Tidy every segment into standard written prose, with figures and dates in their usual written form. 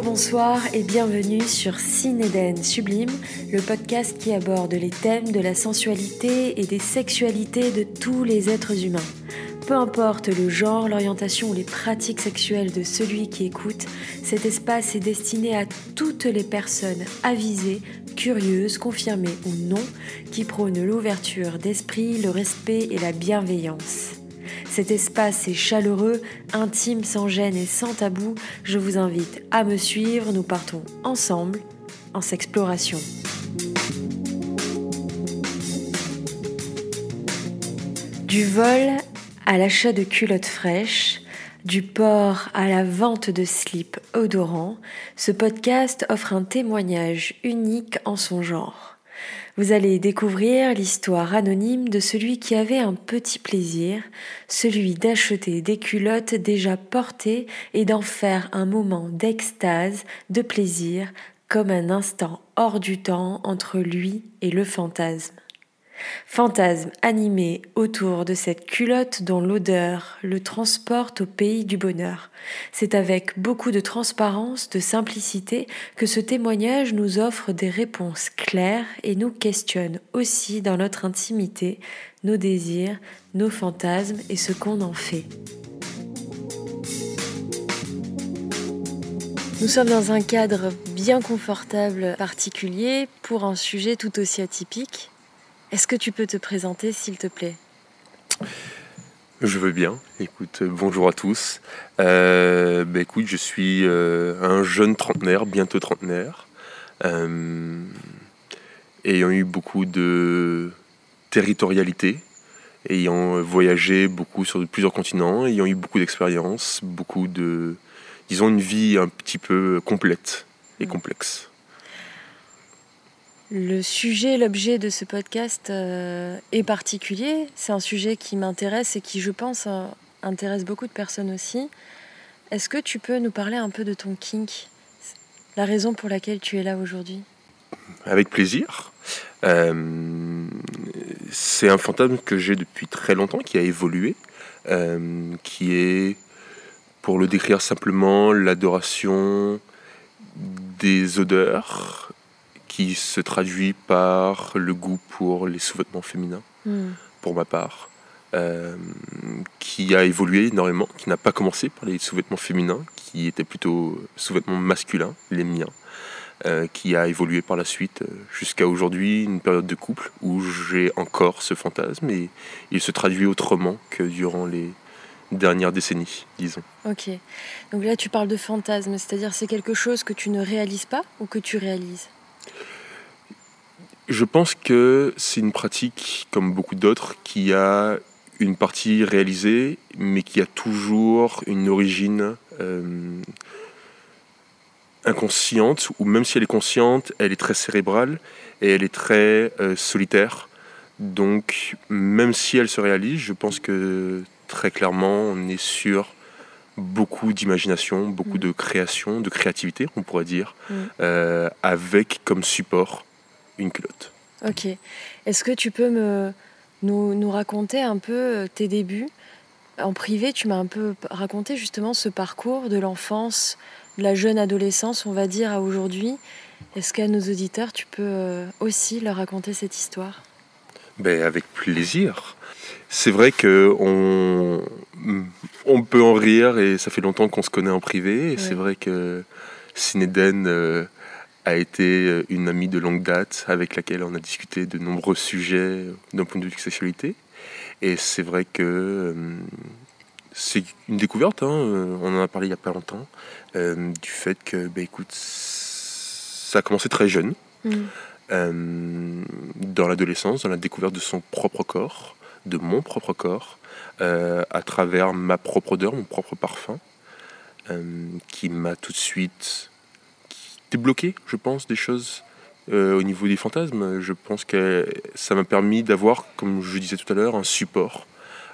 bonsoir et bienvenue sur Cinéden Sublime, le podcast qui aborde les thèmes de la sensualité et des sexualités de tous les êtres humains. Peu importe le genre, l'orientation ou les pratiques sexuelles de celui qui écoute, cet espace est destiné à toutes les personnes avisées, curieuses, confirmées ou non, qui prônent l'ouverture d'esprit, le respect et la bienveillance. Cet espace est chaleureux, intime, sans gêne et sans tabou. Je vous invite à me suivre, nous partons ensemble en s'exploration. Du vol à l'achat de culottes fraîches, du port à la vente de slips odorants, ce podcast offre un témoignage unique en son genre. Vous allez découvrir l'histoire anonyme de celui qui avait un petit plaisir, celui d'acheter des culottes déjà portées et d'en faire un moment d'extase, de plaisir, comme un instant hors du temps entre lui et le fantasme. Fantasme animé autour de cette culotte dont l'odeur le transporte au pays du bonheur. C'est avec beaucoup de transparence, de simplicité que ce témoignage nous offre des réponses claires et nous questionne aussi dans notre intimité, nos désirs, nos fantasmes et ce qu'on en fait. Nous sommes dans un cadre bien confortable, particulier, pour un sujet tout aussi atypique. Est-ce que tu peux te présenter, s'il te plaît ? Je veux bien. Écoute, bonjour à tous. Écoute, je suis un jeune trentenaire, bientôt trentenaire, ayant eu beaucoup de territorialité, ayant voyagé beaucoup sur plusieurs continents, ayant eu beaucoup d'expériences, une vie un petit peu complète et complexe. Le sujet, l'objet de ce podcast est particulier. C'est un sujet qui m'intéresse et qui, je pense, intéresse beaucoup de personnes aussi. Est-ce que tu peux nous parler un peu de ton kink, la raison pour laquelle tu es là aujourd'hui ? Avec plaisir. C'est un fantasme que j'ai depuis très longtemps, qui a évolué, qui est, pour le décrire simplement, l'adoration des odeurs, qui se traduit par le goût pour les sous-vêtements féminins, pour ma part, qui a évolué énormément, qui n'a pas commencé par les sous-vêtements féminins, qui étaient plutôt sous-vêtements masculins, les miens, qui a évolué par la suite jusqu'à aujourd'hui, une période de couple où j'ai encore ce fantasme et il se traduit autrement que durant les dernières décennies, disons. Ok, donc là tu parles de fantasme, c'est-à-dire c'est quelque chose que tu ne réalises pas ou que tu réalises ? Je pense que c'est une pratique, comme beaucoup d'autres, qui a une partie réalisée, mais qui a toujours une origine inconsciente, ou même si elle est consciente, elle est très cérébrale et elle est très solitaire. Donc, même si elle se réalise, je pense que très clairement, on est sur beaucoup d'imagination, beaucoup de création, de créativité, on pourrait dire, avec comme support une culotte. Ok. Est-ce que tu peux nous raconter un peu tes débuts ? En privé, tu m'as un peu raconté justement ce parcours de l'enfance, de la jeune adolescence, on va dire, à aujourd'hui. Est-ce qu'à nos auditeurs, tu peux aussi leur raconter cette histoire ? Avec plaisir. C'est vrai qu'on peut en rire et ça fait longtemps qu'on se connaît en privé. Et c'est vrai que Cinéden a été une amie de longue date avec laquelle on a discuté de nombreux sujets d'un point de vue de sexualité. Et c'est vrai que c'est une découverte, on en a parlé il n'y a pas longtemps, du fait que, écoute, ça a commencé très jeune, dans l'adolescence, dans la découverte de son propre corps, de mon propre corps, à travers ma propre odeur, mon propre parfum, qui m'a tout de suite débloqué, je pense, des choses au niveau des fantasmes. Je pense que ça m'a permis d'avoir, comme je disais tout à l'heure, un support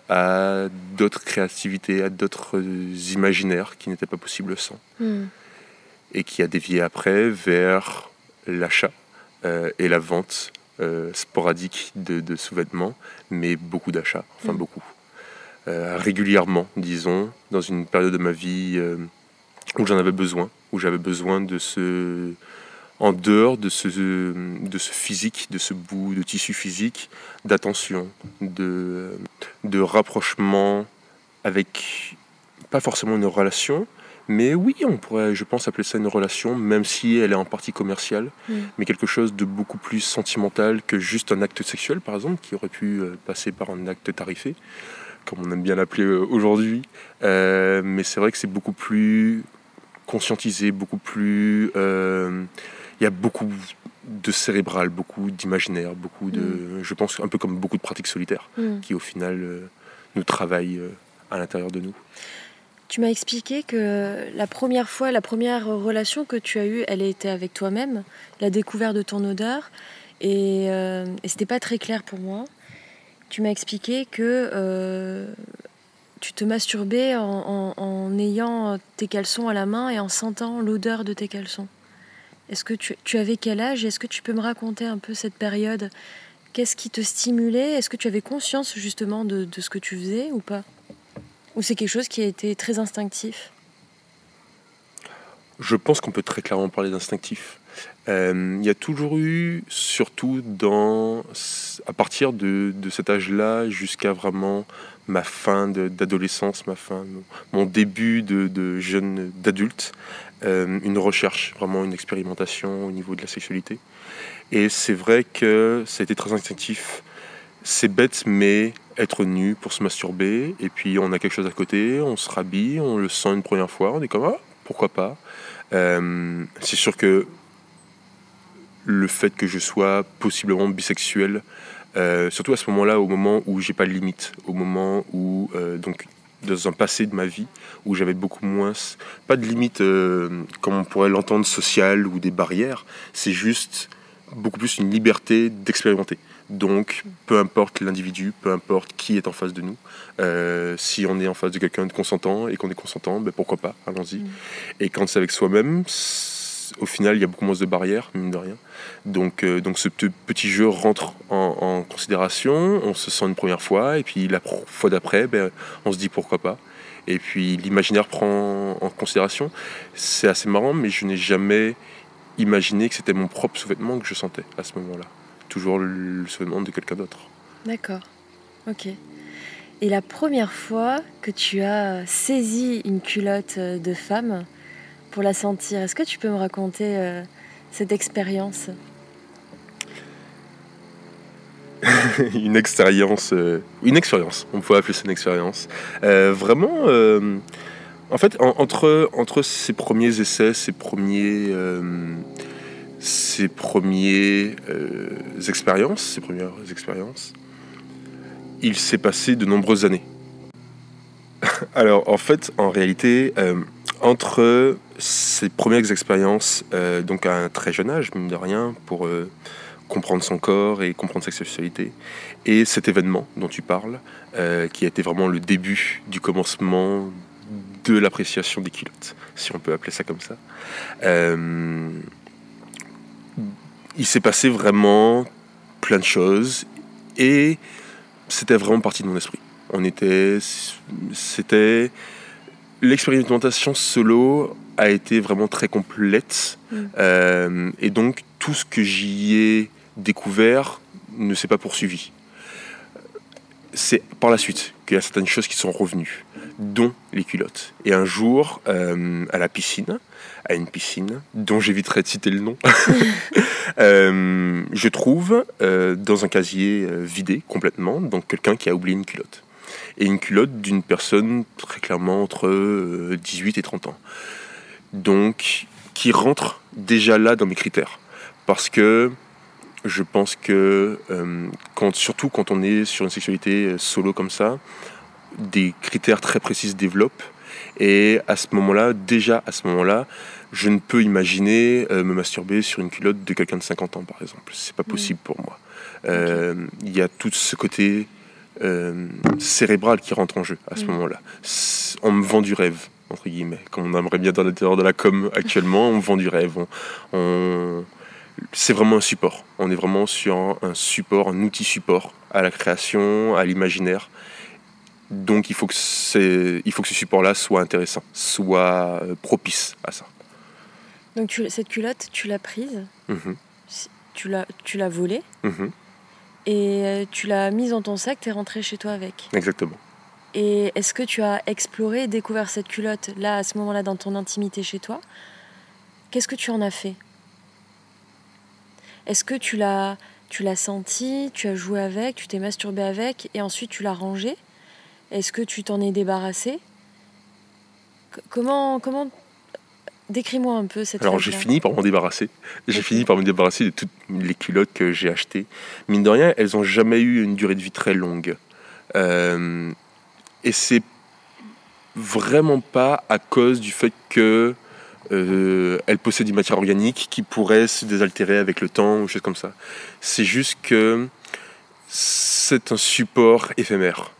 à d'autres créativités, à d'autres imaginaires qui n'étaient pas possibles sans. Et qui a dévié après vers l'achat et la vente sporadique de sous-vêtements, mais beaucoup d'achats, beaucoup. Régulièrement, disons, dans une période de ma vie où j'en avais besoin, où j'avais besoin de en dehors de ce physique, de ce bout de tissu physique, d'attention, de rapprochement avec, pas forcément une relation, mais oui, on pourrait, je pense, appeler ça une relation, même si elle est en partie commerciale, mais quelque chose de beaucoup plus sentimental que juste un acte sexuel, par exemple, qui aurait pu passer par un acte tarifé, comme on aime bien l'appeler aujourd'hui. Mais c'est vrai que c'est beaucoup plus conscientisé, beaucoup plus... Il y a beaucoup de cérébral, beaucoup d'imaginaire, beaucoup de... Je pense un peu comme beaucoup de pratiques solitaires, qui au final nous travaillent à l'intérieur de nous. Tu m'as expliqué que la première relation que tu as eue, elle était avec toi-même, la découverte de ton odeur, et c'était pas très clair pour moi. Tu m'as expliqué que tu te masturbais en ayant tes caleçons à la main et en sentant l'odeur de tes caleçons. Est-ce que tu avais quel âge? Est-ce que tu peux me raconter un peu cette période? Qu'est-ce qui te stimulait? Est-ce que tu avais conscience justement de ce que tu faisais ou pas? Ou c'est quelque chose qui a été très instinctif? Je pense qu'on peut très clairement parler d'instinctif. Il y a toujours eu, surtout à partir de cet âge-là, jusqu'à vraiment ma fin d'adolescence, mon début de jeune d'adulte, une recherche, vraiment une expérimentation au niveau de la sexualité. Et c'est vrai que ça a été très instinctif. C'est bête, mais être nu pour se masturber, et puis on a quelque chose à côté, on se rhabille, on le sent une première fois, on est comme ah, pourquoi pas. C'est sûr que le fait que je sois possiblement bisexuel, surtout à ce moment-là, au moment où j'ai pas de limite, au moment où donc dans un passé de ma vie où j'avais beaucoup moins, pas de limite comme on pourrait l'entendre sociale ou des barrières, c'est juste beaucoup plus une liberté d'expérimenter. Donc, peu importe l'individu, peu importe qui est en face de nous, si on est en face de quelqu'un de consentant et qu'on est consentant, ben pourquoi pas, allons-y. Et quand c'est avec soi-même, au final, il y a beaucoup moins de barrières, mine de rien. Donc ce petit jeu rentre en considération, on se sent une première fois, et puis la fois d'après, ben, on se dit pourquoi pas. Et puis l'imaginaire prend en considération. C'est assez marrant, mais je n'ai jamais imaginé que c'était mon propre sous-vêtement que je sentais à ce moment-là. Toujours le sous-vêtement de quelqu'un d'autre. D'accord, ok. Et la première fois que tu as saisi une culotte de femme pour la sentir, est-ce que tu peux me raconter cette expérience? Une expérience, on peut appeler ça une expérience. Vraiment, en fait, entre ces premiers essais, ces premières expériences, il s'est passé de nombreuses années. Alors, en fait, en réalité, entre ces premières expériences, donc à un très jeune âge, mine de rien, pour comprendre son corps et comprendre sa sexualité, et cet événement dont tu parles, qui a été vraiment le début du commencement de l'appréciation des culottes, si on peut appeler ça comme ça. Il s'est passé vraiment plein de choses, et c'était vraiment partie de mon esprit. C'était l'expérimentation solo a été vraiment très complète, et donc tout ce que j'y ai découvert ne s'est pas poursuivi. C'est par la suite qu'il y a certaines choses qui sont revenues, dont les culottes. Et un jour, à une piscine, dont j'éviterai de citer le nom, je trouve dans un casier vidé complètement, donc quelqu'un qui a oublié une culotte. Et une culotte d'une personne très clairement entre 18 et 30 ans. Donc, qui rentre déjà là dans mes critères. Parce que je pense que, surtout quand on est sur une sexualité solo comme ça, des critères très précis se développent. Et à ce moment-là, je ne peux imaginer me masturber sur une culotte de quelqu'un de 50 ans, par exemple. C'est pas possible pour moi. Il y a tout ce côté cérébral qui rentre en jeu à ce moment-là. On me vend du rêve, entre guillemets, comme on aimerait bien dans l'intérieur de la com actuellement. On me vend du rêve. C'est vraiment un support. On est vraiment sur un support, un outil support à la création, à l'imaginaire. Donc il faut que ce support-là soit intéressant, soit propice à ça. Donc cette culotte, tu l'as prise, tu l'as volée, et tu l'as mise dans ton sac, tu es rentré chez toi avec. Exactement. Et est-ce que tu as exploré, découvert cette culotte, là, à ce moment-là, dans ton intimité chez toi? Qu'est-ce que tu en as fait? Est-ce que tu l'as sentie, tu as joué avec, tu t'es masturbé avec, et ensuite tu l'as rangée? Est-ce que tu t'en es débarrassé? Comment décris-moi un peu cette phase-là. Alors j'ai fini par m'en débarrasser. J'ai fini par me débarrasser de toutes les culottes que j'ai achetées. Mine de rien, elles n'ont jamais eu une durée de vie très longue. Et c'est vraiment pas à cause du fait que elles possèdent une matière organique qui pourrait se désaltérer avec le temps ou choses comme ça. C'est juste que c'est un support éphémère.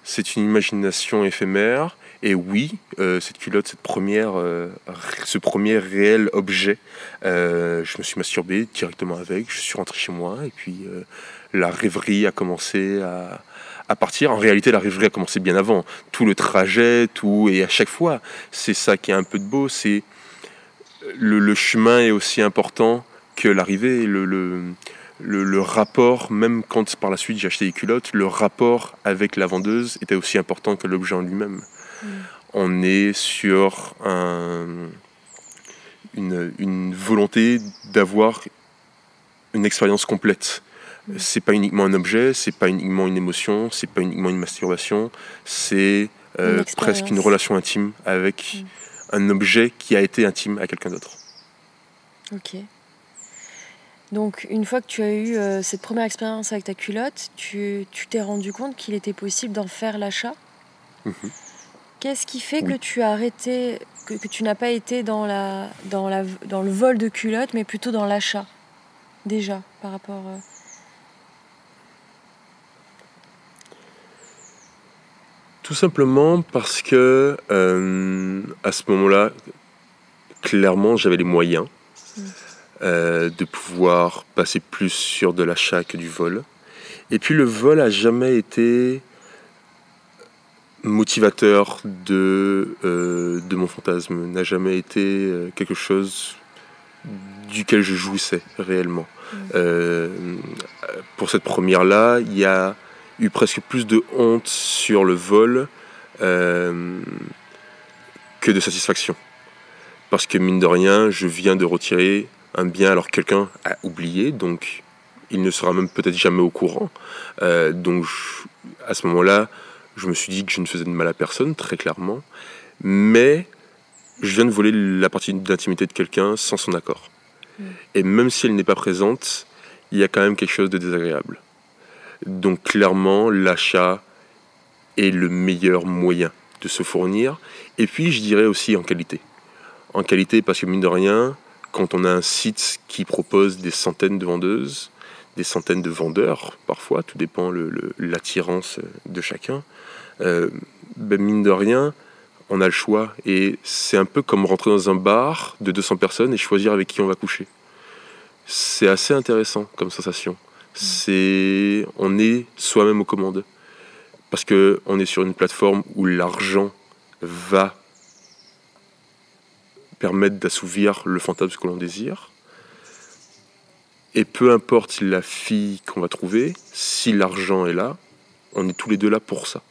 C'est une imagination éphémère. Et oui, cette culotte, ce premier réel objet, je me suis masturbé directement avec, je suis rentré chez moi, et puis la rêverie a commencé à partir. En réalité, la rêverie a commencé bien avant. Tout le trajet, et à chaque fois, c'est ça qui est un peu de beau, c'est le chemin est aussi important que l'arrivée, le rapport, même quand par la suite j'ai acheté des culottes, le rapport avec la vendeuse était aussi important que l'objet en lui-même. On est sur une volonté d'avoir une expérience complète. C'est pas uniquement un objet, c'est pas uniquement une émotion, c'est pas uniquement une masturbation, c'est presque une relation intime avec un objet qui a été intime à quelqu'un d'autre. Ok. Donc, une fois que tu as eu cette première expérience avec ta culotte, tu t'es rendu compte qu'il était possible d'en faire l'achat. Qu'est-ce qui fait que tu as arrêté, que tu n'as pas été dans le vol de culottes, mais plutôt dans l'achat, déjà, par rapport... Tout simplement parce que, à ce moment-là, clairement, j'avais les moyens de pouvoir passer plus sur de l'achat que du vol. Et puis le vol a jamais été motivateur de mon fantasme, n'a jamais été quelque chose duquel je jouissais réellement. Pour cette première-là, il y a eu presque plus de honte sur le vol que de satisfaction. Parce que mine de rien, je viens de retirer un bien alors que quelqu'un a oublié, donc il ne sera même peut-être jamais au courant. Donc à ce moment-là, je me suis dit que je ne faisais de mal à personne, très clairement, mais je viens de voler la partie d'intimité de quelqu'un sans son accord. Et même si elle n'est pas présente, il y a quand même quelque chose de désagréable. Donc clairement, l'achat est le meilleur moyen de se fournir. Et puis, je dirais aussi en qualité. En qualité parce que mine de rien, quand on a un site qui propose des centaines de vendeuses, des centaines de vendeurs, parfois, tout dépend l'attirance de chacun, mine de rien, on a le choix. Et c'est un peu comme rentrer dans un bar de 200 personnes et choisir avec qui on va coucher. C'est assez intéressant comme sensation. On est soi-même aux commandes. Parce qu'on est sur une plateforme où l'argent va permettre d'assouvir le fantasme que l'on désire. Et peu importe la fille qu'on va trouver, si l'argent est là, on est tous les deux là pour ça.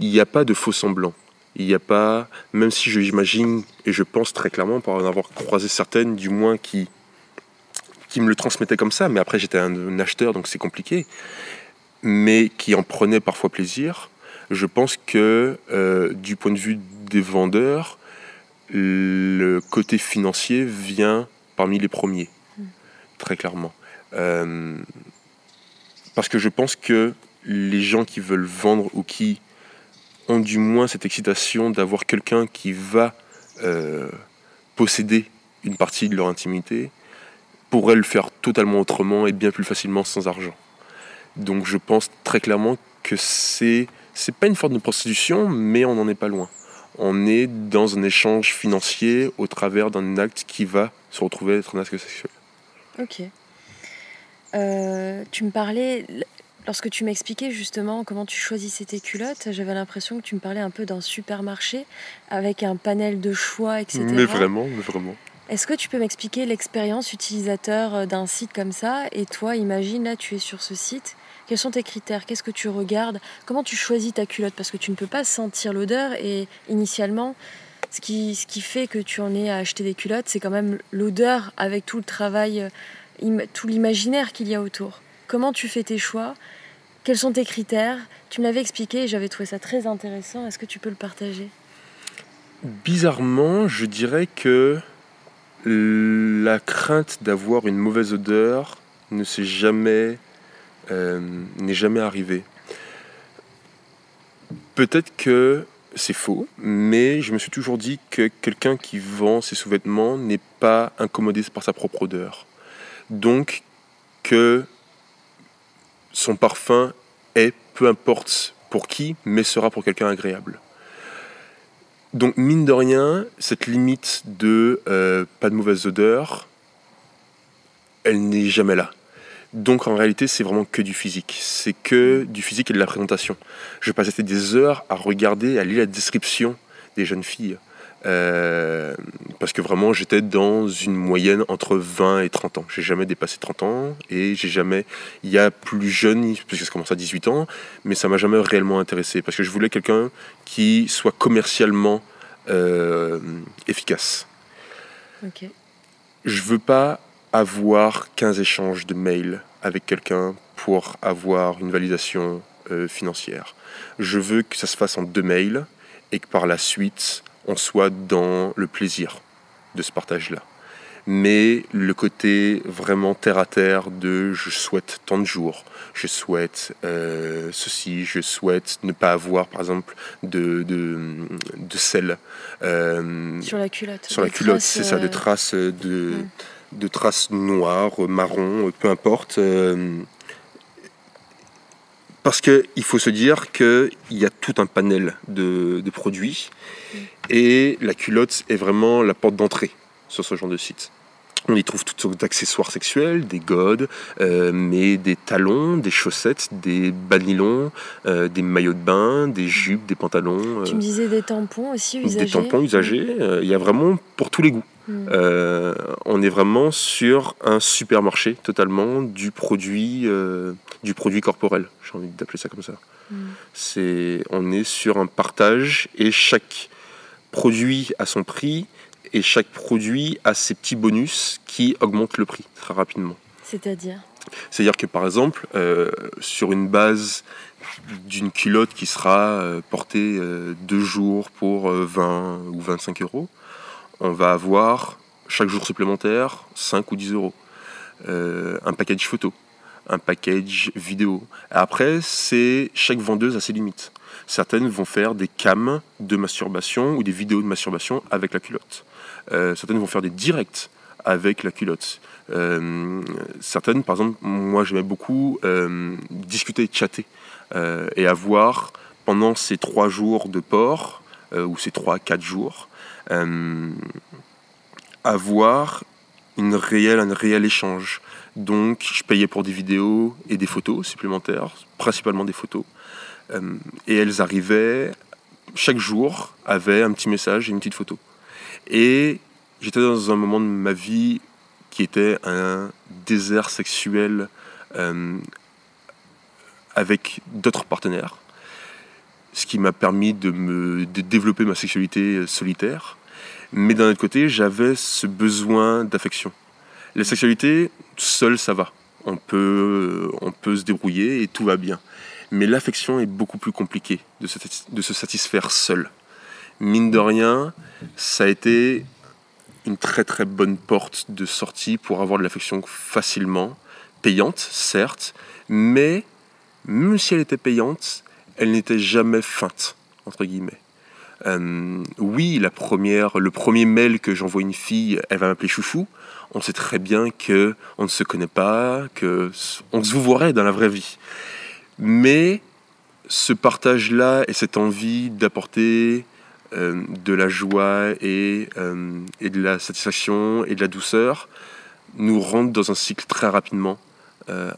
Il n'y a pas de faux semblant. Il n'y a pas, même si j'imagine et je pense très clairement pour en avoir croisé certaines, du moins qui me le transmettaient comme ça, mais après j'étais un acheteur donc c'est compliqué, mais qui en prenaient parfois plaisir. Je pense que du point de vue des vendeurs, le côté financier vient parmi les premiers, très clairement. Parce que je pense que les gens qui veulent vendre ou qui ont du moins cette excitation d'avoir quelqu'un qui va posséder une partie de leur intimité pourraient le faire totalement autrement et bien plus facilement sans argent. Donc je pense très clairement que c'est pas une forme de prostitution, mais on n'en est pas loin. On est dans un échange financier au travers d'un acte qui va se retrouver être un acte sexuel. Ok. Tu me parlais... lorsque tu m'expliquais justement comment tu choisissais tes culottes, j'avais l'impression que tu me parlais un peu d'un supermarché avec un panel de choix, etc. Mais vraiment. Est-ce que tu peux m'expliquer l'expérience utilisateur d'un site comme ça? Et toi, imagine, là, tu es sur ce site. Quels sont tes critères? Qu'est-ce que tu regardes? Comment tu choisis ta culotte? Parce que tu ne peux pas sentir l'odeur. Et initialement, ce qui fait que tu en es à acheter des culottes, c'est quand même l'odeur avec tout le travail, tout l'imaginaire qu'il y a autour. Comment tu fais tes choix? Quels sont tes critères? Tu me l'avais expliqué et j'avais trouvé ça très intéressant. Est-ce que tu peux le partager? Bizarrement, je dirais que la crainte d'avoir une mauvaise odeur n'est jamais arrivée. Peut-être que c'est faux, mais je me suis toujours dit que quelqu'un qui vend ses sous-vêtements n'est pas incommodé par sa propre odeur. Donc que son parfum est, peu importe pour qui, mais sera pour quelqu'un agréable. Donc mine de rien, cette limite de pas de mauvaise odeur, elle n'est jamais là. Donc en réalité, c'est vraiment que du physique. C'est que du physique et de la présentation. Je passais des heures à regarder, à lire la description des jeunes filles. Parce que vraiment, j'étais dans une moyenne entre 20 et 30 ans. J'ai jamais dépassé 30 ans et j'ai jamais... Il y a plus jeune, parce que ça commence à 18 ans, mais ça m'a jamais réellement intéressé. Parce que je voulais quelqu'un qui soit commercialement efficace. Ok. Je veux pas avoir 15 échanges de mails avec quelqu'un pour avoir une validation financière. Je veux que ça se fasse en 2 mails et que par la suite, on soit dans le plaisir de ce partage-là. Mais le côté vraiment terre-à-terre de je souhaite tant de jours, je souhaite ceci, je souhaite ne pas avoir par exemple de sel. Sur la culotte. Sur la culotte, c'est ça, de traces de traces noires, marron, peu importe. Parce qu'il faut se dire qu'il y a tout un panel de produits et la culotte est vraiment la porte d'entrée sur ce genre de site. On y trouve toutes sortes d'accessoires sexuels, des godes, mais des talons, des chaussettes, des bas de nylon, des maillots de bain, des jupes, des pantalons. Tu me disais des tampons aussi usagés. Des tampons usagés, il y a vraiment pour tous les goûts. On est vraiment sur un supermarché totalement du produit corporel, j'ai envie d'appeler ça comme ça. On est sur un partage et chaque produit a son prix et chaque produit a ses petits bonus qui augmentent le prix très rapidement. C'est-à-dire que par exemple, sur une base d'une culotte qui sera portée 2 jours pour 20 ou 25 euros, on va avoir chaque jour supplémentaire 5 ou 10 euros. Un package photo, un package vidéo. Après, chaque vendeuse a ses limites. Certaines vont faire des cams de masturbation ou des vidéos de masturbation avec la culotte. Certaines vont faire des directs avec la culotte. Certaines, par exemple, moi j'aimais beaucoup discuter, chatter et avoir pendant ces 3 jours de port ou ces 3-4 jours avoir un réel échange. Donc je payais pour des vidéos et des photos supplémentaires, principalement des photos, et elles arrivaient chaque jour, avaient un petit message et une petite photo. Et j'étais dans un moment de ma vie qui était un désert sexuel avec d'autres partenaires, ce qui m'a permis de développer ma sexualité solitaire. Mais d'un autre côté, j'avais ce besoin d'affection. La sexualité, seule, ça va. On peut se débrouiller et tout va bien. Mais l'affection est beaucoup plus compliquée de se satisfaire seul. Mine de rien, ça a été une très très bonne porte de sortie pour avoir de l'affection facilement, payante certes, mais même si elle était payante, elle n'était jamais feinte, entre guillemets. Oui, le premier mail que j'envoie à une fille, elle va m'appeler chouchou. On sait très bien qu'on ne se connaît pas, qu'on se voudrait dans la vraie vie. Mais ce partage-là et cette envie d'apporter de la joie et de la satisfaction et de la douceur nous rentrent dans un cycle très rapidement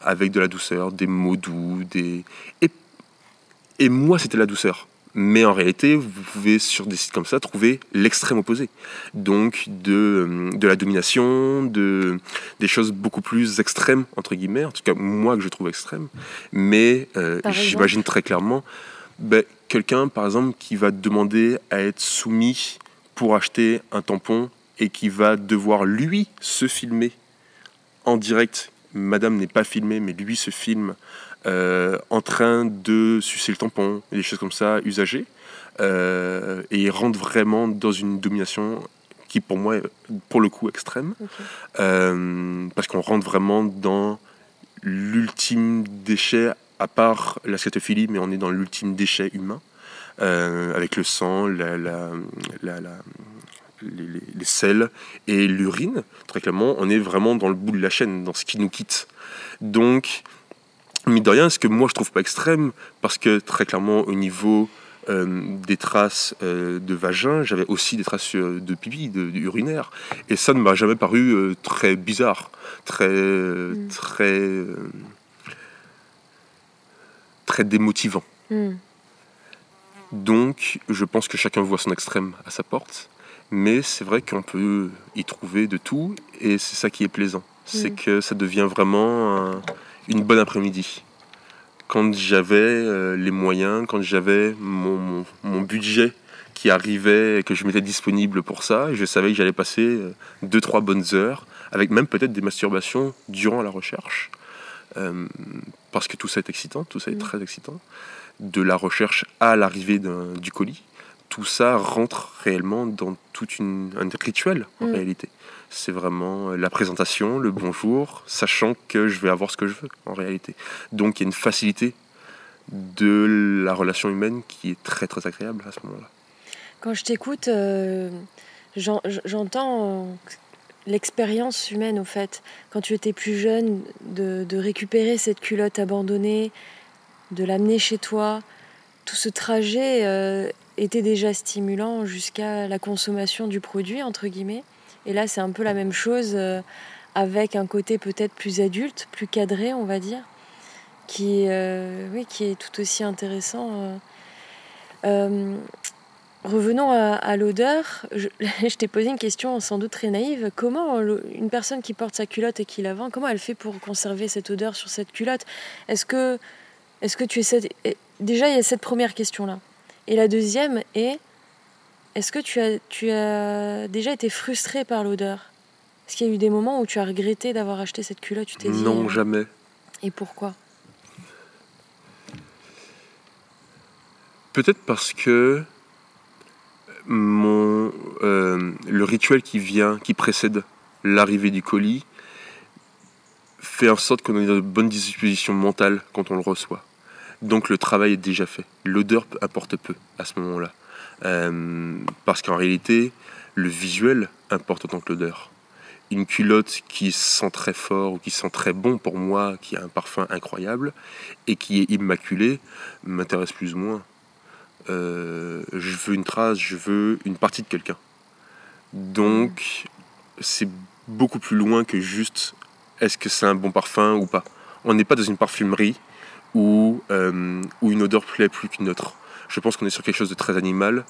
avec de la douceur, des mots doux, et moi c'était la douceur. Mais en réalité, vous pouvez sur des sites comme ça trouver l'extrême opposé. Donc de la domination, des choses beaucoup plus extrêmes, entre guillemets, en tout cas moi que je trouve extrême. Mais j'imagine très clairement quelqu'un, par exemple, qui va demander à être soumis pour acheter un tampon et qui va devoir, lui, se filmer en direct. Madame n'est pas filmée, mais lui se filme en train de sucer le tampon, et des choses comme ça, usagées. Et il rentre vraiment dans une domination qui, pour moi, est pour le coup extrême. Okay. Parce qu'on rentre vraiment dans l'ultime déchet, à part la scatophilie, mais on est dans l'ultime déchet humain, avec le sang, les sels et l'urine. Très clairement, on est vraiment dans le bout de la chaîne, dans ce qui nous quitte. Donc, mine de rien, ce que moi je trouve pas extrême, parce que très clairement au niveau des traces de vagin, j'avais aussi des traces de pipi, d'urinaire, et ça ne m'a jamais paru très bizarre, très démotivant. Donc je pense que chacun voit son extrême à sa porte, mais c'est vrai qu'on peut y trouver de tout, et c'est ça qui est plaisant, c'est que ça devient vraiment une bonne après-midi. Quand j'avais les moyens, quand j'avais mon budget qui arrivait et que je m'étais disponible pour ça, je savais que j'allais passer 2-3 bonnes heures, avec même peut-être des masturbations durant la recherche, parce que tout ça est excitant, tout ça est très excitant, de la recherche à l'arrivée du colis. Tout ça rentre réellement dans tout un rituel en réalité. C'est vraiment la présentation, le bonjour, sachant que je vais avoir ce que je veux en réalité. Donc il y a une facilité de la relation humaine qui est très très agréable à ce moment-là. Quand je t'écoute, j'entends l'expérience humaine au fait. Quand tu étais plus jeune, de récupérer cette culotte abandonnée, de l'amener chez toi, tout ce trajet était déjà stimulant jusqu'à la consommation du produit, entre guillemets. Et là, c'est un peu la même chose avec un côté peut-être plus adulte, plus cadré, on va dire, qui est tout aussi intéressant. Revenons à l'odeur. Je t'ai posé une question sans doute très naïve. Comment une personne qui porte sa culotte et qui la vend, comment elle fait pour conserver cette odeur sur cette culotte ? Est-ce que tu essaies... Déjà, il y a cette première question-là. Et la deuxième est... Est-ce que tu as déjà été frustré par l'odeur ? Est-ce qu'il y a eu des moments où tu as regretté d'avoir acheté cette culotte ? Tu t'es dit, non, jamais. Et pourquoi ? Peut-être parce que le rituel qui précède l'arrivée du colis fait en sorte qu'on ait une bonne disposition mentale quand on le reçoit. Donc le travail est déjà fait. L'odeur importe peu à ce moment-là. Parce qu'en réalité, le visuel importe autant que l'odeur. Une culotte qui sent très fort ou qui sent très bon pour moi, qui a un parfum incroyable et qui est immaculée, m'intéresse plus ou moins. Je veux une trace, je veux une partie de quelqu'un. Donc c'est beaucoup plus loin que juste est-ce que c'est un bon parfum ou pas. On n'est pas dans une parfumerie où une odeur plaît plus qu'une autre. Je pense qu'on est sur quelque chose de très animal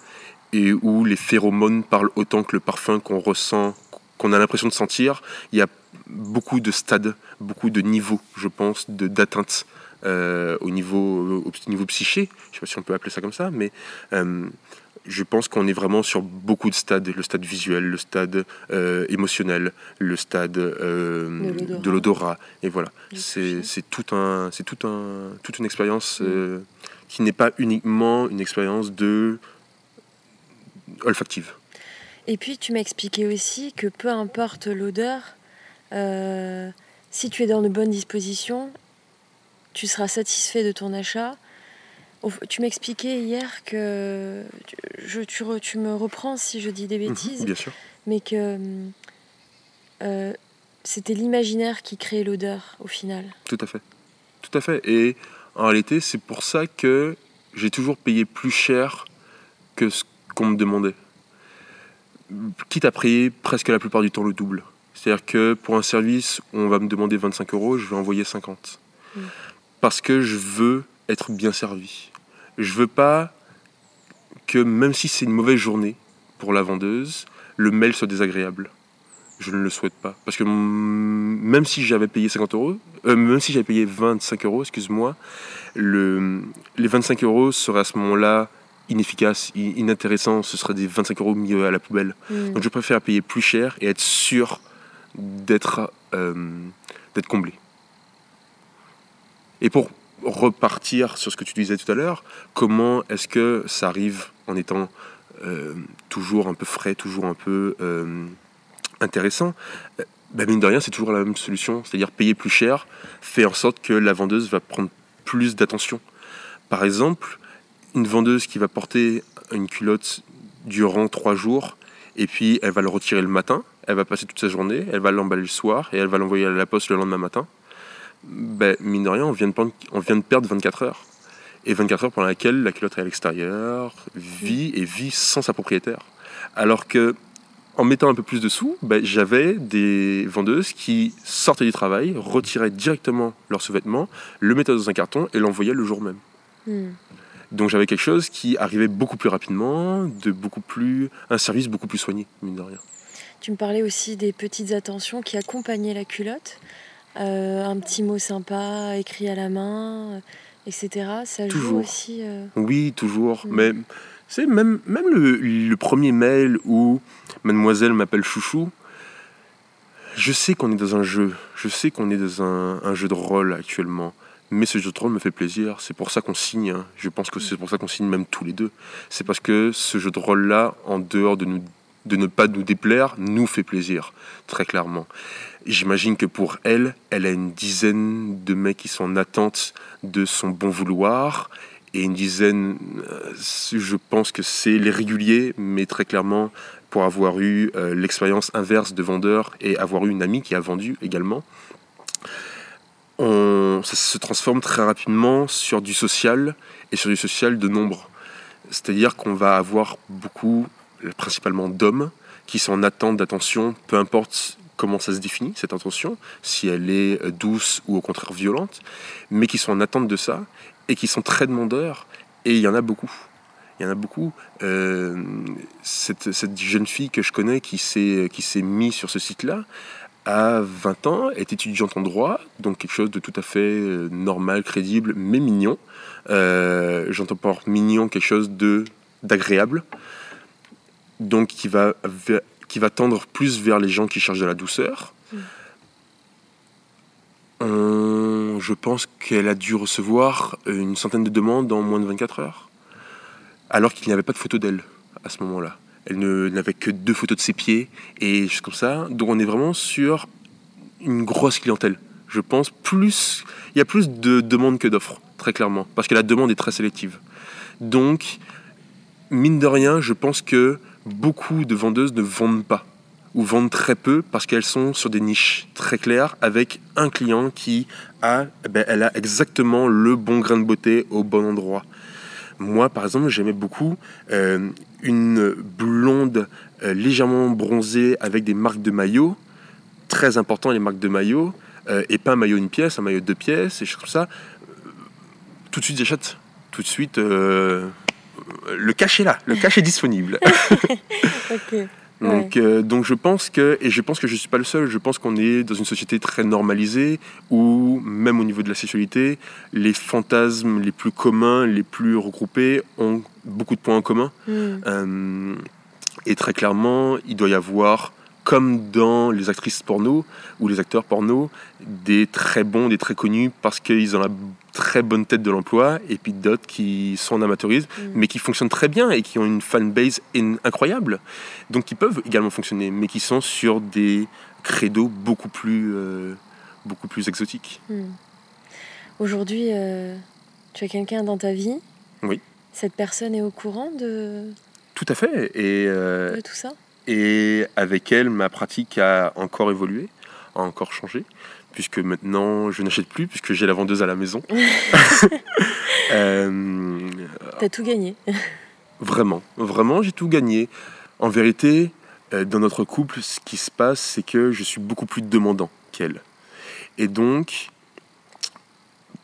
et où les phéromones parlent autant que le parfum qu'on ressent, qu'on a l'impression de sentir. Il y a beaucoup de stades, beaucoup de niveaux, je pense, d'atteinte au niveau psyché. Je ne sais pas si on peut appeler ça comme ça, mais je pense qu'on est vraiment sur beaucoup de stades. Le stade visuel, le stade émotionnel, le stade de l'odorat. Et voilà, c'est toute une expérience qui n'est pas uniquement une expérience olfactive. Et puis tu m'as expliqué aussi que peu importe l'odeur, si tu es dans de bonnes dispositions, tu seras satisfait de ton achat. Tu m'expliquais hier que tu me reprends si je dis des bêtises, bien sûr. Mais que c'était l'imaginaire qui créait l'odeur au final. Tout à fait. Et en réalité, c'est pour ça que j'ai toujours payé plus cher que ce qu'on me demandait. Quitte à payer presque la plupart du temps le double. C'est-à-dire que pour un service où on va me demander 25 €, je vais envoyer 50. Parce que je veux être bien servi. Je veux pas que, même si c'est une mauvaise journée pour la vendeuse, le mail soit désagréable. Je ne le souhaite pas. Parce que même si j'avais payé 50 €, même si j'avais payé 25 €, excuse-moi, les 25 € seraient à ce moment-là inefficaces, inintéressants. Ce seraient des 25 € mis à la poubelle. Donc je préfère payer plus cher et être sûr d'être comblé. Et pour repartir sur ce que tu disais tout à l'heure, comment est-ce que ça arrive en étant toujours un peu frais, toujours un peu intéressant? Mine de rien, c'est toujours la même solution, c'est-à-dire payer plus cher fait en sorte que la vendeuse va prendre plus d'attention. Par exemple, une vendeuse qui va porter une culotte durant 3 jours, et puis elle va le retirer le matin, elle va passer toute sa journée, elle va l'emballer le soir, et elle va l'envoyer à la poste le lendemain matin. Mine de rien, on vient de perdre 24 heures. Et 24 heures pendant laquelle la culotte est à l'extérieur, vit sans sa propriétaire. Alors que, en mettant un peu plus de sous, j'avais des vendeuses qui sortaient du travail, retiraient directement leurs sous-vêtements, le mettaient dans un carton et l'envoyaient le jour même. Donc j'avais quelque chose qui arrivait beaucoup plus rapidement, un service beaucoup plus soigné, mine de rien. Tu me parlais aussi des petites attentions qui accompagnaient la culotte. Un petit mot sympa, écrit à la main, etc. Ça joue aussi... Oui, toujours. Mais c'est même le premier mail où mademoiselle m'appelle chouchou, je sais qu'on est dans un jeu. Je sais qu'on est dans un jeu de rôle actuellement. Mais ce jeu de rôle me fait plaisir. C'est pour ça qu'on signe. Hein. Je pense que c'est pour ça qu'on signe même tous les deux. C'est parce que ce jeu de rôle-là, en dehors de ne pas nous déplaire, nous fait plaisir. Très clairement. J'imagine que pour elle a une dizaine de mecs qui sont en attente de son bon vouloir. Et une dizaine, je pense que c'est les réguliers, mais très clairement, pour avoir eu l'expérience inverse de vendeur et avoir eu une amie qui a vendu également, ça se transforme très rapidement sur du social et sur du social de nombre. C'est-à-dire qu'on va avoir beaucoup, principalement d'hommes, qui sont en attente d'attention, peu importe comment ça se définit, cette attention, si elle est douce ou au contraire violente, mais qui sont en attente de ça et qui sont très demandeurs, et il y en a beaucoup. Il y en a beaucoup. Cette jeune fille que je connais qui s'est mise sur ce site-là, à 20 ans, est étudiante en droit, donc quelque chose de tout à fait normal, crédible, mais mignon. J'entends par mignon quelque chose d'agréable, donc qui va tendre plus vers les gens qui cherchent de la douceur. Je pense qu'elle a dû recevoir une centaine de demandes en moins de 24 heures, alors qu'il n'y avait pas de photo d'elle à ce moment-là. Elle n'avait que 2 photos de ses pieds et choses comme ça. Donc on est vraiment sur une grosse clientèle. Je pense il y a plus de demandes que d'offres, très clairement, parce que la demande est très sélective. Donc, mine de rien, je pense que beaucoup de vendeuses ne vendent pas, ou vendent très peu, parce qu'elles sont sur des niches très claires, avec un client qui elle a exactement le bon grain de beauté au bon endroit. Moi, par exemple, j'aimais beaucoup une blonde légèrement bronzée avec des marques de maillot. Très important, les marques de maillot. Et pas un maillot une pièce, un maillot 2 pièces, et choses comme ça. Tout de suite, j'achète. Tout de suite, le cash est là. Le cash est disponible. Ok. Donc je pense que je suis pas le seul, je pense qu'on est dans une société très normalisée où même au niveau de la sexualité, les fantasmes les plus communs, les plus regroupés ont beaucoup de points en commun. Et très clairement, il doit y avoir, comme dans les actrices porno ou les acteurs porno, des très bons, des très connus parce qu'ils ont la très bonne tête de l'emploi, et puis d'autres qui sont en amateurisme, mais qui fonctionnent très bien et qui ont une fanbase incroyable, donc qui peuvent également fonctionner, mais qui sont sur des credos beaucoup plus exotiques. Aujourd'hui, tu as quelqu'un dans ta vie. Oui. Cette personne est au courant de... Tout à fait. Et, de tout ça. Et avec elle, ma pratique a encore évolué, a encore changé, puisque maintenant je n'achète plus, puisque j'ai la vendeuse à la maison. T'as tout gagné. Vraiment, j'ai tout gagné. En vérité, dans notre couple, ce qui se passe, c'est que je suis beaucoup plus demandant qu'elle. Et donc,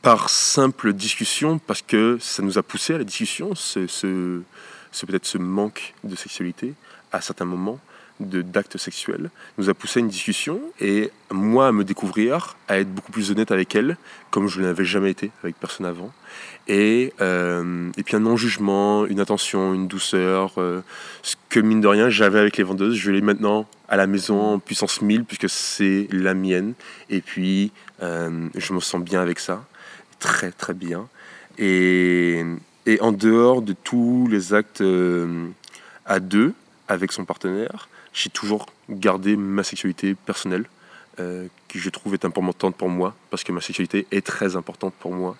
par simple discussion, parce que ça nous a poussé à la discussion, peut-être ce manque de sexualité à certains moments, d'actes sexuels, nous a poussé à une discussion et moi à me découvrir, à être beaucoup plus honnête avec elle, comme je ne l'avais jamais été avec personne avant. Et puis un non-jugement, une attention, une douceur, ce que mine de rien j'avais avec les vendeuses, je l'ai maintenant à la maison en puissance 1000 puisque c'est la mienne. Et puis je me sens bien avec ça, très très bien. Et en dehors de tous les actes à deux avec son partenaire, j'ai toujours gardé ma sexualité personnelle, que je trouve est importante pour moi, parce que ma sexualité est très importante pour moi.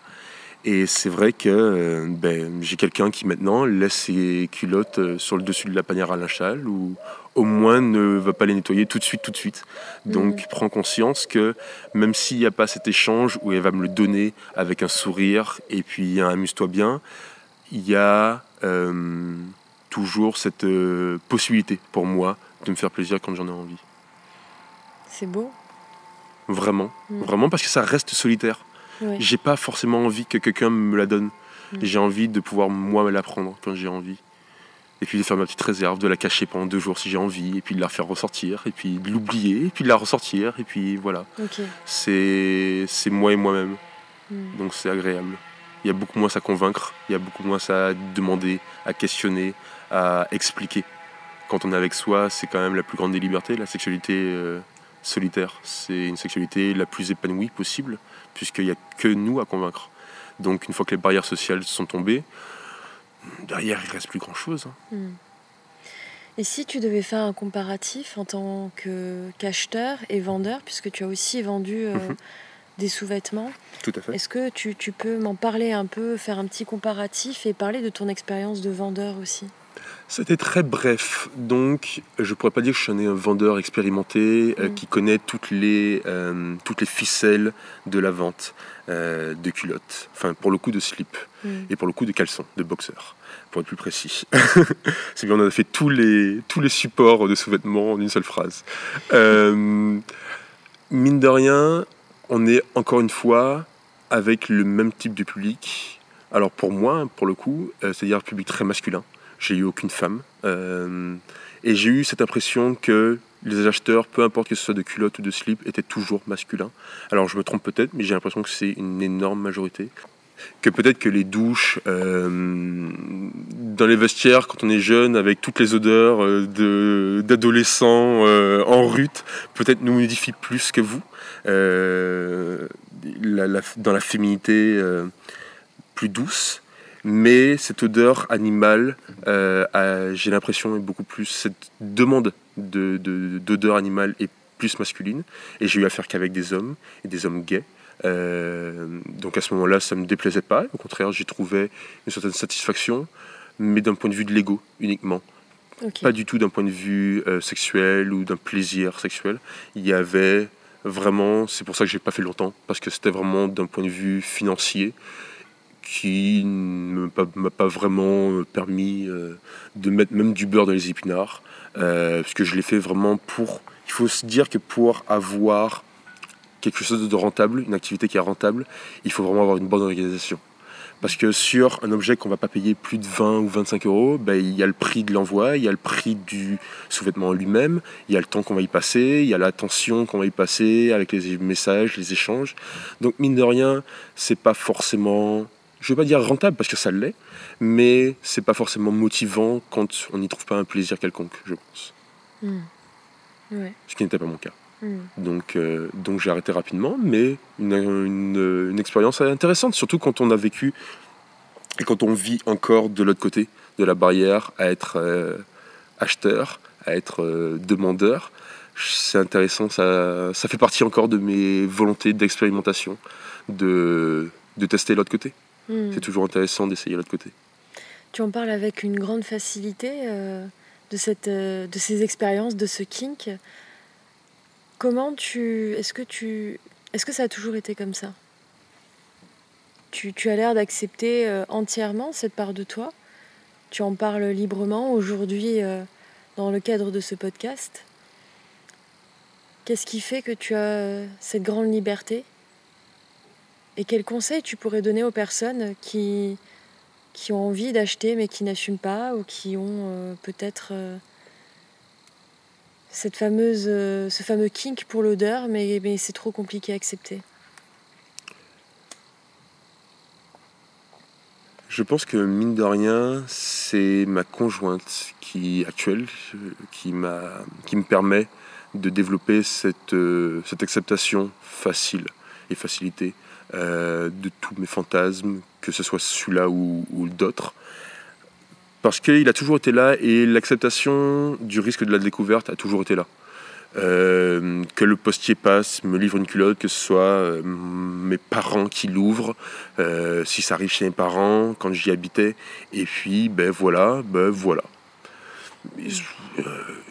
Et c'est vrai que j'ai quelqu'un qui maintenant laisse ses culottes sur le dessus de la panière à linge sale, ou au moins ne va pas les nettoyer tout de suite. Donc prends conscience que même s'il n'y a pas cet échange où elle va me le donner avec un sourire et puis un amuse-toi bien, il y a toujours cette possibilité pour moi de me faire plaisir quand j'en ai envie. C'est beau. Vraiment, vraiment, parce que ça reste solitaire. Ouais. J'ai pas forcément envie que quelqu'un me la donne. J'ai envie de pouvoir moi me la prendre quand j'ai envie. Et puis de faire ma petite réserve, de la cacher pendant 2 jours si j'ai envie, et puis de la refaire ressortir, et puis de l'oublier, et puis de la ressortir, et puis voilà. Okay. C'est moi et moi-même. Donc c'est agréable. Il y a beaucoup moins à convaincre, il y a beaucoup moins à demander, à questionner, à expliquer. Quand on est avec soi, c'est quand même la plus grande des libertés. La sexualité solitaire, c'est une sexualité la plus épanouie possible, puisqu'il n'y a que nous à convaincre. Donc une fois que les barrières sociales sont tombées, derrière il ne reste plus grand-chose. Et si tu devais faire un comparatif en tant qu'acheteur et vendeur, puisque tu as aussi vendu des sous-vêtements, tout à fait. Est-ce que tu peux m'en parler un peu, faire un petit comparatif et parler de ton expérience de vendeur aussi ? C'était très bref, donc je pourrais pas dire que je suis un vendeur expérimenté qui connaît toutes les ficelles de la vente de culottes, enfin pour le coup de slip et pour le coup de caleçons, de boxers, pour être plus précis. C'est bien, on a fait tous les supports de sous-vêtements en une seule phrase. Mine de rien, on est encore une fois avec le même type de public. Alors pour moi, pour le coup, c'est-à-dire un public très masculin. J'ai eu aucune femme. Et j'ai eu cette impression que les acheteurs, peu importe que ce soit de culottes ou de slip, étaient toujours masculins. Alors je me trompe peut-être, mais j'ai l'impression que c'est une énorme majorité. Que peut-être que les douches dans les vestiaires quand on est jeune, avec toutes les odeurs d'adolescents en rut, peut-être nous modifient plus que vous. Dans la féminité plus douce. Mais cette odeur animale, j'ai l'impression, est beaucoup plus... Cette demande d'odeur animale est plus masculine. Et j'ai eu affaire qu'avec des hommes, et des hommes gays. Donc à ce moment-là, ça ne me déplaisait pas. Au contraire, j'y trouvais une certaine satisfaction, mais d'un point de vue de l'ego uniquement. Okay. Pas du tout d'un point de vue sexuel ou d'un plaisir sexuel. Il y avait vraiment... C'est pour ça que je n'ai pas fait longtemps, parce que c'était vraiment d'un point de vue financier, qui ne m'a pas vraiment permis de mettre même du beurre dans les épinards, parce que je l'ai fait vraiment pour... Il faut se dire que pour avoir quelque chose de rentable, une activité qui est rentable, il faut vraiment avoir une bonne organisation. Parce que sur un objet qu'on ne va pas payer plus de 20 ou 25 euros, il y a le prix de l'envoi, il y a le prix du sous-vêtement en lui-même, il y a le temps qu'on va y passer, il y a l'attention qu'on va y passer avec les messages, les échanges. Donc mine de rien, c'est pas forcément... Je ne vais pas dire rentable parce que ça l'est, mais c'est pas forcément motivant quand on n'y trouve pas un plaisir quelconque, je pense. Ouais. Ce qui n'était pas mon cas. Donc j'ai arrêté rapidement, mais une expérience intéressante, surtout quand on a vécu et quand on vit encore de l'autre côté de la barrière, à être acheteur, à être demandeur. C'est intéressant, ça fait partie encore de mes volontés d'expérimentation, de tester l'autre côté. C'est toujours intéressant d'essayer l'autre côté. Tu en parles avec une grande facilité de ces expériences, de ce kink. Est-ce que ça a toujours été comme ça ? Tu as l'air d'accepter entièrement cette part de toi. Tu en parles librement. Aujourd'hui, dans le cadre de ce podcast. Qu'est-ce qui fait que tu as cette grande liberté? Et quels conseils tu pourrais donner aux personnes qui ont envie d'acheter mais qui n'assument pas, ou qui ont peut-être ce fameux kink pour l'odeur, mais c'est trop compliqué à accepter? Je pense que mine de rien, c'est ma conjointe actuelle qui me permet de développer cette acceptation facile et facilitée de tous mes fantasmes, que ce soit celui-là ou d'autres. Parce qu'il a toujours été là, et l'acceptation du risque de la découverte a toujours été là. Que le postier passe, me livre une culotte, que ce soit mes parents qui l'ouvrent, si ça arrive chez mes parents, quand j'y habitais, et puis voilà.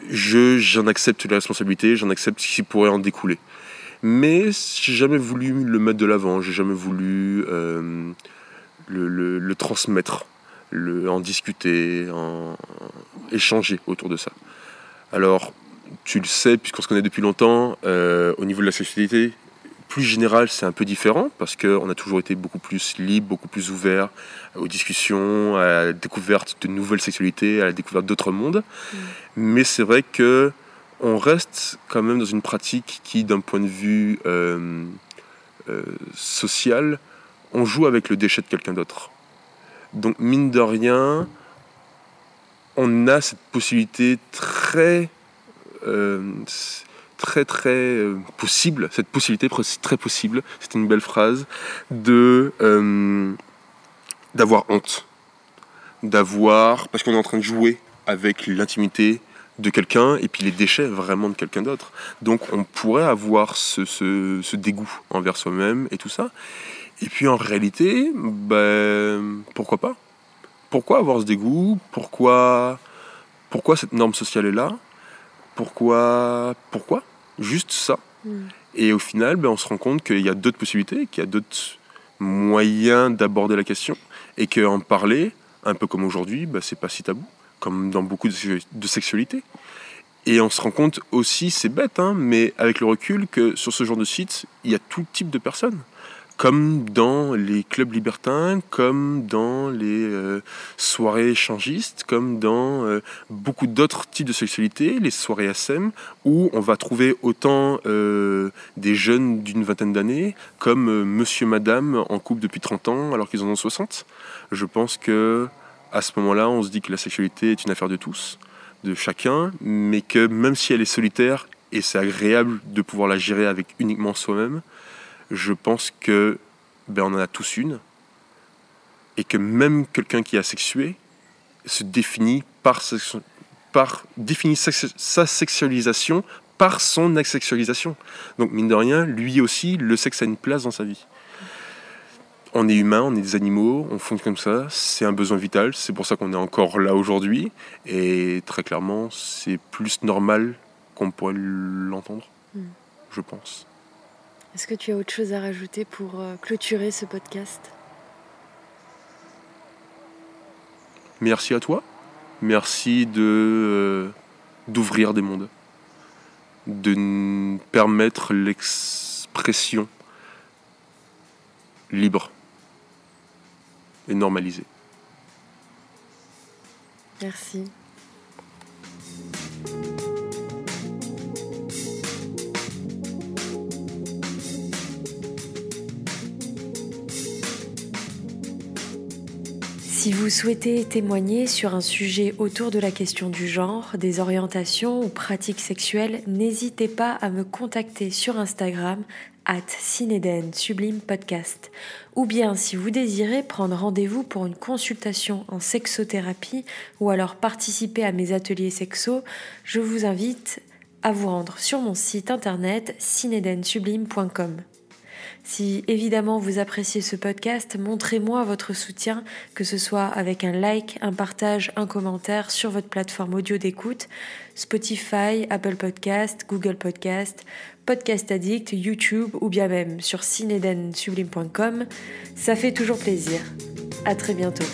J'en accepte les responsabilités, j'en accepte ce qui pourrait en découler. Mais j'ai jamais voulu le mettre de l'avant, j'ai jamais voulu le transmettre, en discuter, échanger autour de ça. Alors, tu le sais, puisqu'on se connaît depuis longtemps, au niveau de la sexualité, plus général, c'est un peu différent, parce qu'on a toujours été beaucoup plus libre, beaucoup plus ouvert aux discussions, à la découverte de nouvelles sexualités, à la découverte d'autres mondes. Mais c'est vrai que on reste quand même dans une pratique qui, d'un point de vue social, on joue avec le déchet de quelqu'un d'autre. Donc, mine de rien, on a cette possibilité très possible, cette possibilité très possible, c'est une belle phrase, d'avoir honte, parce qu'on est en train de jouer avec l'intimité de quelqu'un et puis les déchets vraiment de quelqu'un d'autre. Donc on pourrait avoir ce dégoût envers soi-même et tout ça. Et puis en réalité, pourquoi pas? Pourquoi avoir ce dégoût? Pourquoi cette norme sociale est là? Pourquoi juste ça. Et au final, on se rend compte qu'il y a d'autres possibilités, qu'il y a d'autres moyens d'aborder la question, et qu'en parler, un peu comme aujourd'hui, c'est pas si tabou, comme dans beaucoup de sexualités. Et on se rend compte aussi, c'est bête, mais avec le recul, que sur ce genre de site, il y a tout type de personnes. Comme dans les clubs libertins, comme dans les soirées échangistes, comme dans beaucoup d'autres types de sexualité, les soirées SM, où on va trouver autant des jeunes d'une vingtaine d'années, comme monsieur, madame, en couple depuis 30 ans, alors qu'ils en ont 60. Je pense que à ce moment-là, on se dit que la sexualité est une affaire de tous, de chacun, mais que même si elle est solitaire, et c'est agréable de pouvoir la gérer avec uniquement soi-même, je pense que on en a tous une, et que même quelqu'un qui est asexué se définit définit sa sexualisation par son asexualisation. Donc mine de rien, lui aussi, le sexe a une place dans sa vie. On est humain, on est des animaux, on fonctionne comme ça, c'est un besoin vital, c'est pour ça qu'on est encore là aujourd'hui, et très clairement, c'est plus normal qu'on pourrait l'entendre, je pense. Est-ce que tu as autre chose à rajouter pour clôturer ce podcast? Merci à toi. Merci d'ouvrir des mondes. De permettre l'expression libre et normalisée. Merci. Si vous souhaitez témoigner sur un sujet autour de la question du genre, des orientations ou pratiques sexuelles, n'hésitez pas à me contacter sur Instagram @CinédenSublimePodcast. Ou bien si vous désirez prendre rendez-vous pour une consultation en sexothérapie ou alors participer à mes ateliers sexo, je vous invite à vous rendre sur mon site internet cinedensublime.com. Si évidemment vous appréciez ce podcast, montrez-moi votre soutien, que ce soit avec un like, un partage, un commentaire sur votre plateforme audio d'écoute, Spotify, Apple Podcast, Google Podcast, Podcast Addict, YouTube ou bien même sur cinedensublime.com. Ça fait toujours plaisir. À très bientôt.